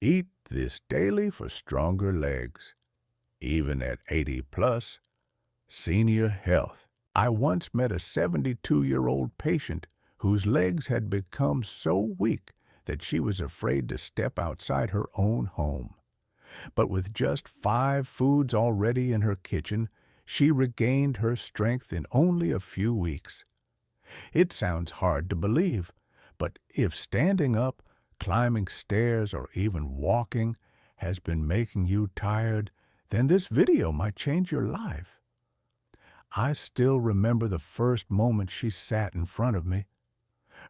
Eat this daily for stronger legs, even at 80 plus. Senior health. I once met a 72-year-old patient whose legs had become so weak that she was afraid to step outside her own home. But with just 5 foods already in her kitchen, she regained her strength in only a few weeks. It sounds hard to believe, but if standing up, climbing stairs, or even walking has been making you tired, then this video might change your life. I still remember the first moment she sat in front of me.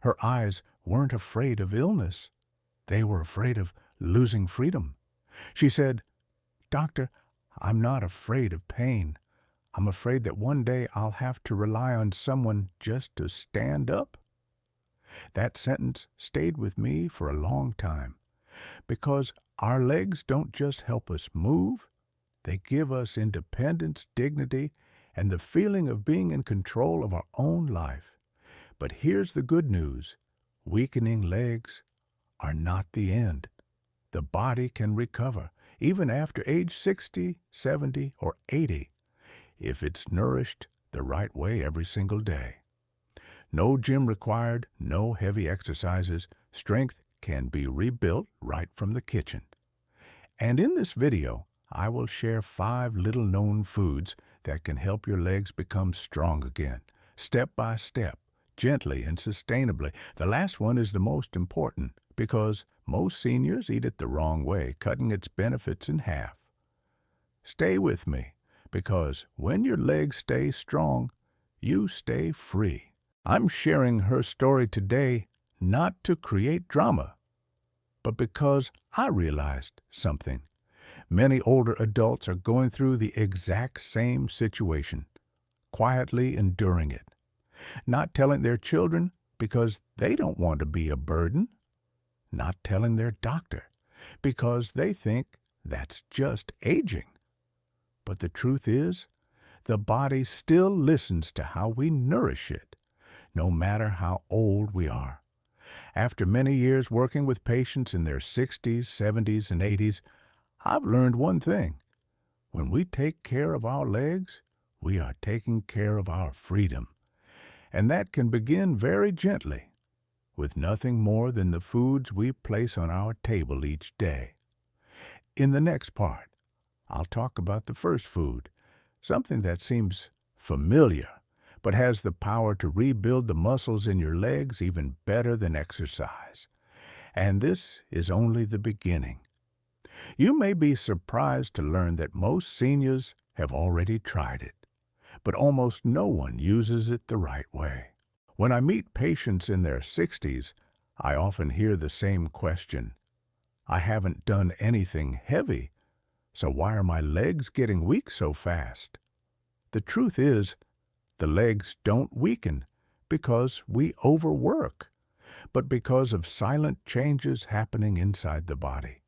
Her eyes weren't afraid of illness. They were afraid of losing freedom. She said, "Doctor, I'm not afraid of pain. I'm afraid that one day I'll have to rely on someone just to stand up." That sentence stayed with me for a long time, because our legs don't just help us move, they give us independence, dignity, and the feeling of being in control of our own life. But here's the good news. Weakening legs are not the end. The body can recover, even after age 60, 70, or 80, if it's nourished the right way every single day. No gym required, no heavy exercises. Strength can be rebuilt right from the kitchen. And in this video, I will share 5 little-known foods that can help your legs become strong again, step by step, gently and sustainably. The last one is the most important because most seniors eat it the wrong way, cutting its benefits in half. Stay with me, because when your legs stay strong, you stay free. I'm sharing her story today not to create drama, but because I realized something. Many older adults are going through the exact same situation, quietly enduring it, not telling their children because they don't want to be a burden, not telling their doctor because they think that's just aging. But the truth is, the body still listens to how we nourish it, no matter how old we are. After many years working with patients in their 60s, 70s, and 80s, I've learned one thing. When we take care of our legs, we are taking care of our freedom. And that can begin very gently, with nothing more than the foods we place on our table each day. In the next part, I'll talk about the first food, something that seems familiar, but has the power to rebuild the muscles in your legs even better than exercise. And this is only the beginning. You may be surprised to learn that most seniors have already tried it, but almost no one uses it the right way. When I meet patients in their 60s, I often hear the same question. "I haven't done anything heavy, so why are my legs getting weak so fast?" The truth is, the legs don't weaken because we overwork, but because of silent changes happening inside the body.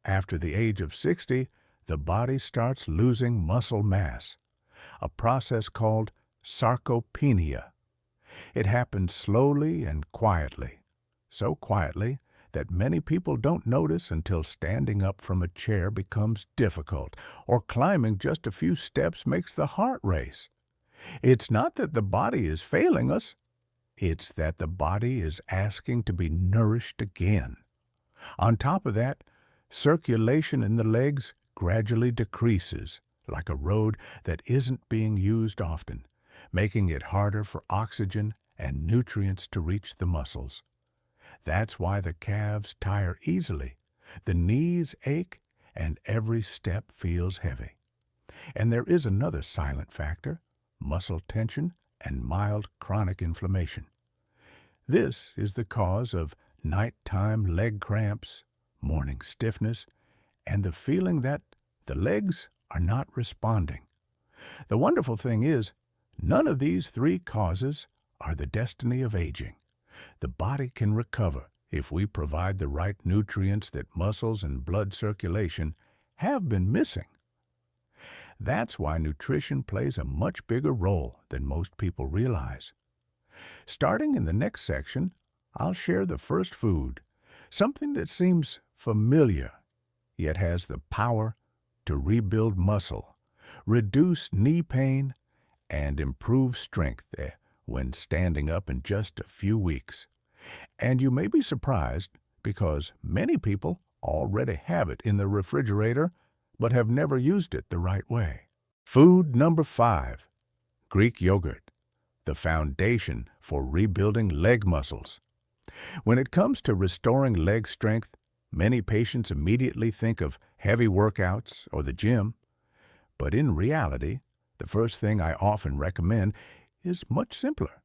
After the age of 60, the body starts losing muscle mass, a process called sarcopenia. It happens slowly and quietly, so quietly that many people don't notice until standing up from a chair becomes difficult, or climbing just a few steps makes the heart race. It's not that the body is failing us, it's that the body is asking to be nourished again. On top of that, circulation in the legs gradually decreases, like a road that isn't being used often, making it harder for oxygen and nutrients to reach the muscles. That's why the calves tire easily, the knees ache, and every step feels heavy. And there is another silent factor: muscle tension and mild chronic inflammation. This is the cause of nighttime leg cramps, morning stiffness, and the feeling that the legs are not responding. The wonderful thing is, none of these 3 causes are the destiny of aging. The body can recover if we provide the right nutrients that muscles and blood circulation have been missing. That's why nutrition plays a much bigger role than most people realize. Starting in the next section, I'll share the first food, something that seems familiar, yet has the power to rebuild muscle, reduce knee pain, and improve strength when standing up in just a few weeks. And you may be surprised because many people already have it in the refrigerator but have never used it the right way. Food number 5, Greek yogurt, the foundation for rebuilding leg muscles. When it comes to restoring leg strength, many patients immediately think of heavy workouts or the gym, but in reality, the first thing I often recommend is much simpler.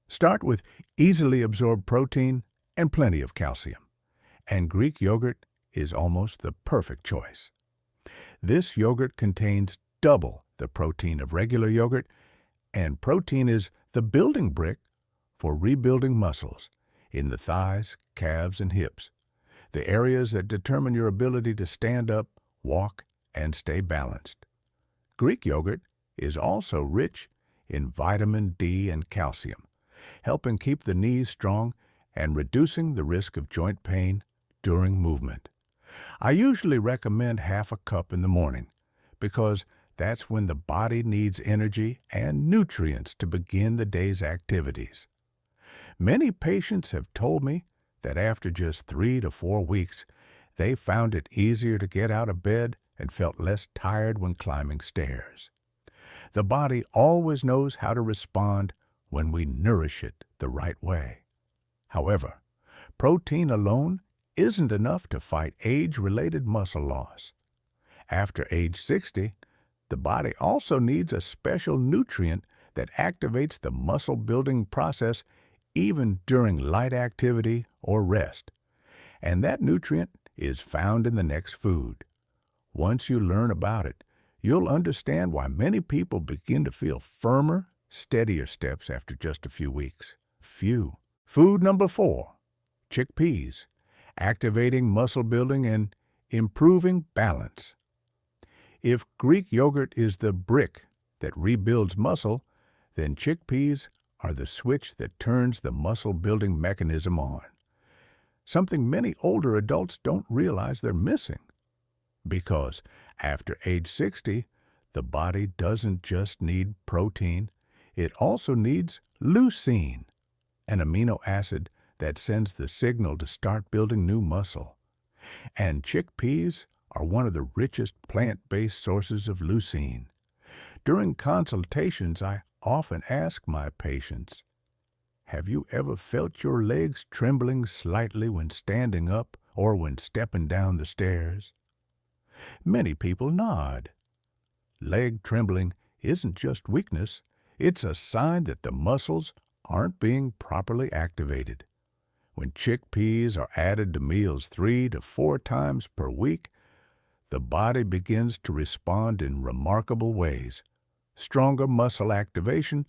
Start with easily absorbed protein and plenty of calcium, and Greek yogurt is almost the perfect choice. This yogurt contains double the protein of regular yogurt, and protein is the building brick for rebuilding muscles in the thighs, calves, and hips, the areas that determine your ability to stand up, walk, and stay balanced. Greek yogurt is also rich in vitamin D and calcium, helping keep the knees strong and reducing the risk of joint pain during movement. I usually recommend half a cup in the morning because that's when the body needs energy and nutrients to begin the day's activities. Many patients have told me that after just 3 to 4 weeks, they found it easier to get out of bed and felt less tired when climbing stairs. The body always knows how to respond when we nourish it the right way. However, protein alone isn't enough to fight age-related muscle loss. After age 60, the body also needs a special nutrient that activates the muscle-building process even during light activity or rest. And that nutrient is found in the next food. Once you learn about it, you'll understand why many people begin to feel firmer, steadier steps after just a few weeks. Food number 4, chickpeas, activating muscle building and improving balance. If Greek yogurt is the brick that rebuilds muscle, then chickpeas are the switch that turns the muscle-building mechanism on, something many older adults don't realize they're missing. Because after age 60, the body doesn't just need protein, it also needs leucine, an amino acid that sends the signal to start building new muscle. And chickpeas are one of the richest plant-based sources of leucine. During consultations, I often ask my patients, have you ever felt your legs trembling slightly when standing up or when stepping down the stairs? Many people nod. Leg trembling isn't just weakness, it's a sign that the muscles aren't being properly activated. When chickpeas are added to meals 3 to 4 times per week, the body begins to respond in remarkable ways. Stronger muscle activation,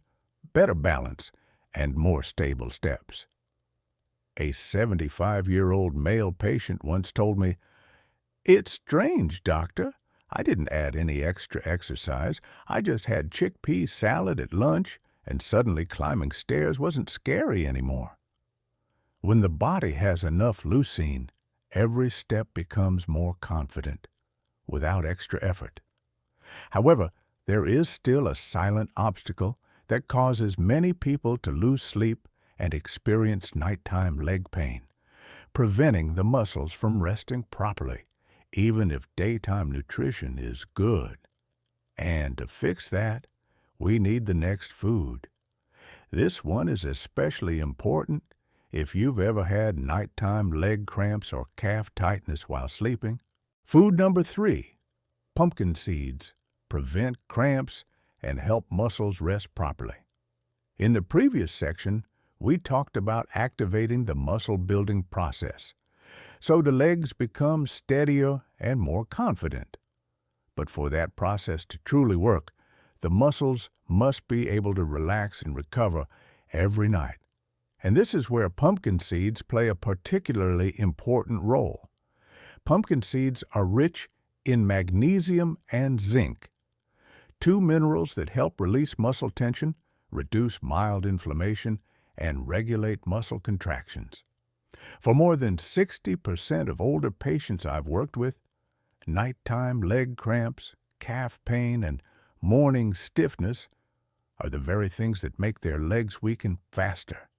better balance, and more stable steps. A 75-year-old male patient once told me, "It's strange, doctor. I didn't add any extra exercise. I just had chickpea salad at lunch, and suddenly climbing stairs wasn't scary anymore." When the body has enough leucine, every step becomes more confident, without extra effort. However, there is still a silent obstacle that causes many people to lose sleep and experience nighttime leg pain, preventing the muscles from resting properly, even if daytime nutrition is good. And to fix that, we need the next food. This one is especially important if you've ever had nighttime leg cramps or calf tightness while sleeping. Food number 3, pumpkin seeds, prevent cramps and help muscles rest properly. In the previous section, we talked about activating the muscle-building process, so the legs become steadier and more confident. But for that process to truly work, the muscles must be able to relax and recover every night. And this is where pumpkin seeds play a particularly important role. Pumpkin seeds are rich in magnesium and zinc, 2 minerals that help release muscle tension, reduce mild inflammation, and regulate muscle contractions. For more than 60% of older patients I've worked with, nighttime leg cramps, calf pain, and morning stiffness are the very things that make their legs weaken faster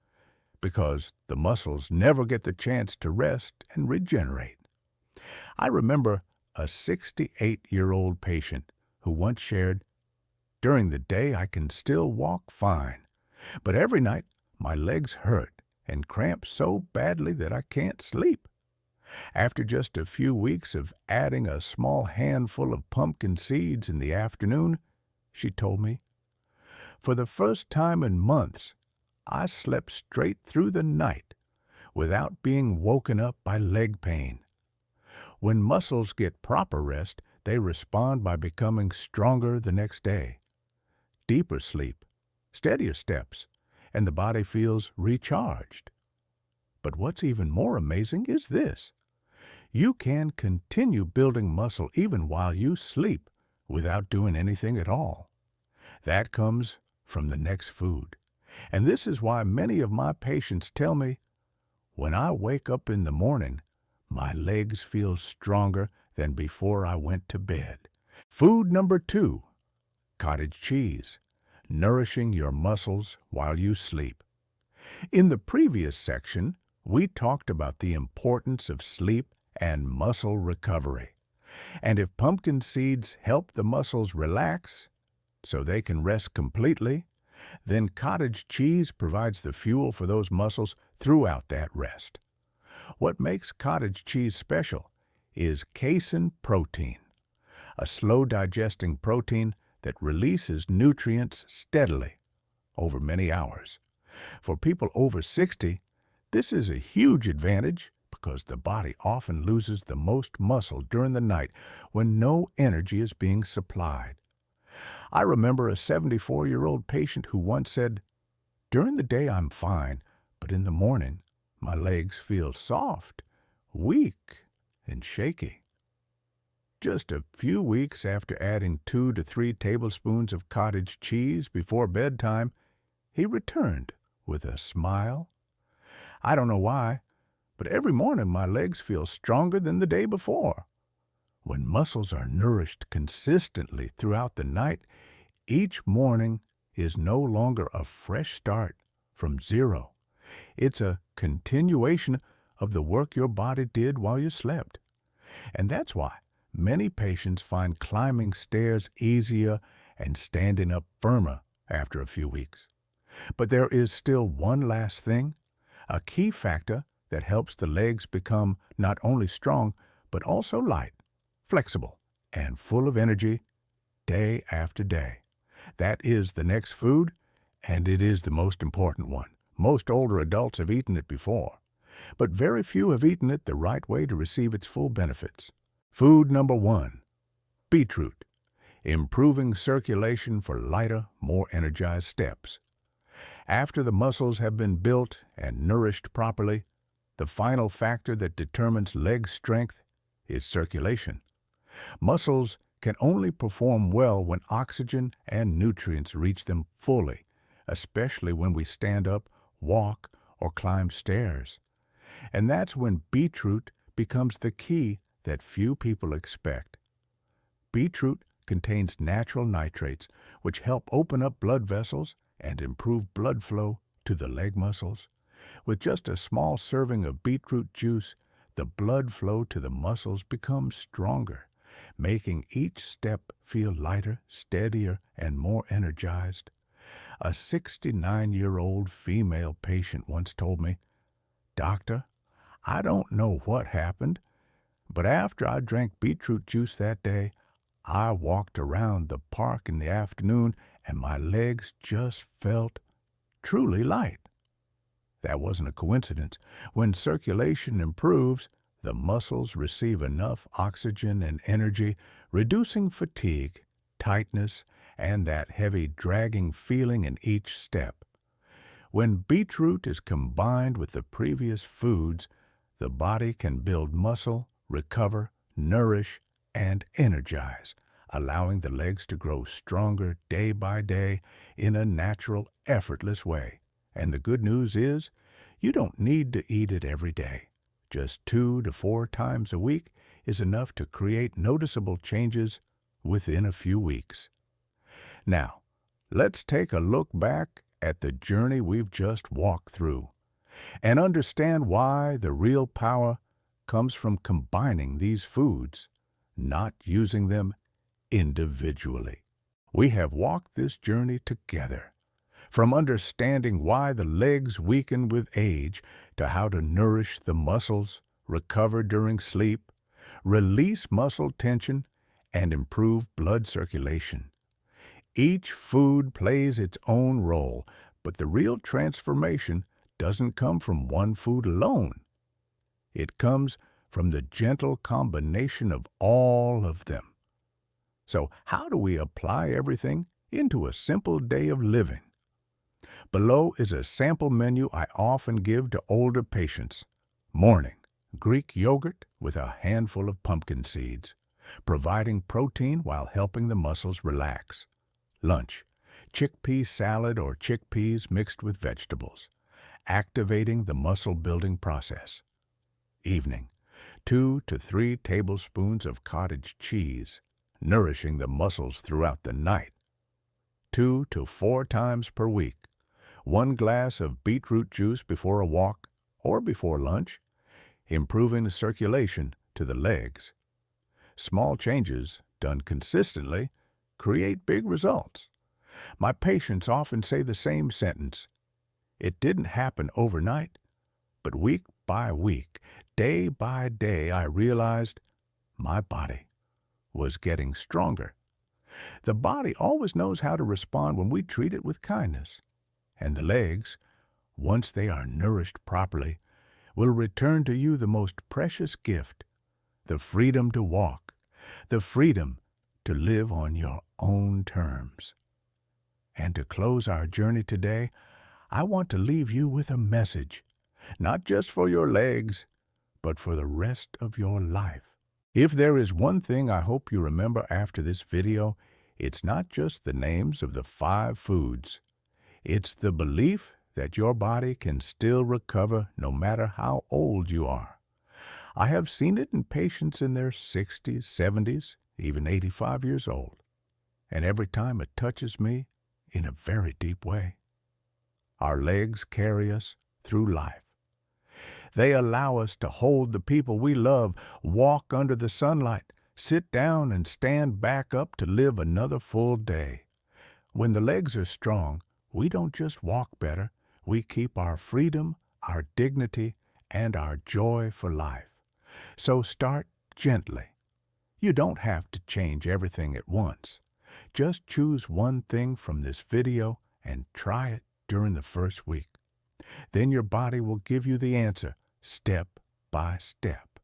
because the muscles never get the chance to rest and regenerate. I remember a 68-year-old patient who once shared, "During the day I can still walk fine, but every night my legs hurt and cramp so badly that I can't sleep." After just a few weeks of adding a small handful of pumpkin seeds in the afternoon, she told me, "For the first time in months, I slept straight through the night without being woken up by leg pain." When muscles get proper rest, they respond by becoming stronger the next day. Deeper sleep, steadier steps, and the body feels recharged. But what's even more amazing is this. You can continue building muscle even while you sleep without doing anything at all. That comes from the next food. And this is why many of my patients tell me, when I wake up in the morning, my legs feel stronger than before I went to bed. Food number 2, cottage cheese, nourishing your muscles while you sleep. In the previous section, we talked about the importance of sleep and muscle recovery. And if pumpkin seeds help the muscles relax so they can rest completely, then cottage cheese provides the fuel for those muscles throughout that rest. What makes cottage cheese special is casein protein, a slow-digesting protein that releases nutrients steadily over many hours. For people over 60, this is a huge advantage because the body often loses the most muscle during the night when no energy is being supplied. I remember a 74-year-old patient who once said, "During the day I'm fine, but in the morning my legs feel soft, weak, and shaky." Just a few weeks after adding 2 to 3 tablespoons of cottage cheese before bedtime, he returned with a smile. "I don't know why, but every morning my legs feel stronger than the day before." When muscles are nourished consistently throughout the night, each morning is no longer a fresh start from zero. It's a continuation of the work your body did while you slept. And that's why many patients find climbing stairs easier and standing up firmer after a few weeks. But there is still one last thing, a key factor that helps the legs become not only strong, but also light, flexible, and full of energy day after day. That is the next food, and it is the most important one. Most older adults have eaten it before, but very few have eaten it the right way to receive its full benefits. Food number 1, beetroot, improving circulation for lighter, more energized steps. After the muscles have been built and nourished properly, the final factor that determines leg strength is circulation. Muscles can only perform well when oxygen and nutrients reach them fully, especially when we stand up, walk, or climb stairs. And that's when beetroot becomes the key that few people expect. Beetroot contains natural nitrates, which help open up blood vessels and improve blood flow to the leg muscles. With just a small serving of beetroot juice, the blood flow to the muscles becomes stronger, making each step feel lighter, steadier, and more energized. A 69-year-old female patient once told me, "Doctor, I don't know what happened, but after I drank beetroot juice that day, I walked around the park in the afternoon and my legs just felt truly light." That wasn't a coincidence. When circulation improves, the muscles receive enough oxygen and energy, reducing fatigue, tightness, and that heavy dragging feeling in each step. When beetroot is combined with the previous foods, the body can build muscle, recover, nourish, and energize, allowing the legs to grow stronger day by day in a natural, effortless way. And the good news is, You don't need to eat it every day. Just 2 to 4 times a week is enough to create noticeable changes within a few weeks. Now, let's take a look back at the journey we've just walked through and understand why the real power comes from combining these foods, not using them individually. We have walked this journey together, from understanding why the legs weaken with age to how to nourish the muscles, recover during sleep, release muscle tension, and improve blood circulation. Each food plays its own role, but the real transformation doesn't come from one food alone. It comes from the gentle combination of all of them. So how do we apply everything into a simple day of living? Below is a sample menu I often give to older patients. Morning, Greek yogurt with a handful of pumpkin seeds, providing protein while helping the muscles relax. Lunch, chickpea salad or chickpeas mixed with vegetables, activating the muscle-building process. Evening, 2 to 3 tablespoons of cottage cheese, nourishing the muscles throughout the night. 2 to 4 times per week, 1 glass of beetroot juice before a walk or before lunch, improving the circulation to the legs. Small changes, done consistently, create big results. My patients often say the same sentence. It didn't happen overnight, but week by week, day by day, I realized my body was getting stronger. The body always knows how to respond when we treat it with kindness. And the legs, once they are nourished properly, will return to you the most precious gift, the freedom to walk, the freedom to live on your own terms. And to close our journey today, I want to leave you with a message, not just for your legs, but for the rest of your life. If there is one thing I hope you remember after this video, it's not just the names of the 5 foods. It's the belief that your body can still recover no matter how old you are. I have seen it in patients in their 60s, 70s, even 85 years old. And every time it touches me in a very deep way. Our legs carry us through life. They allow us to hold the people we love, walk under the sunlight, sit down and stand back up to live another full day. When the legs are strong, we don't just walk better, we keep our freedom, our dignity, and our joy for life. So start gently. You don't have to change everything at once. Just choose one thing from this video and try it during the first week. Then your body will give you the answer, step by step.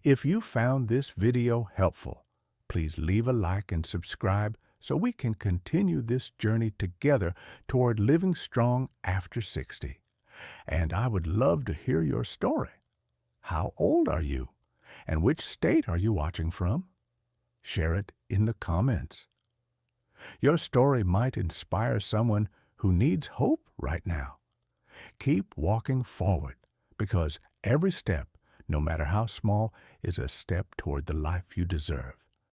If you found this video helpful, please leave a like and subscribe so we can continue this journey together toward living strong after 60. And I would love to hear your story. How old are you? And which state are you watching from? Share it in the comments. Your story might inspire someone who needs hope right now. Keep walking forward, because every step, no matter how small, is a step toward the life you deserve.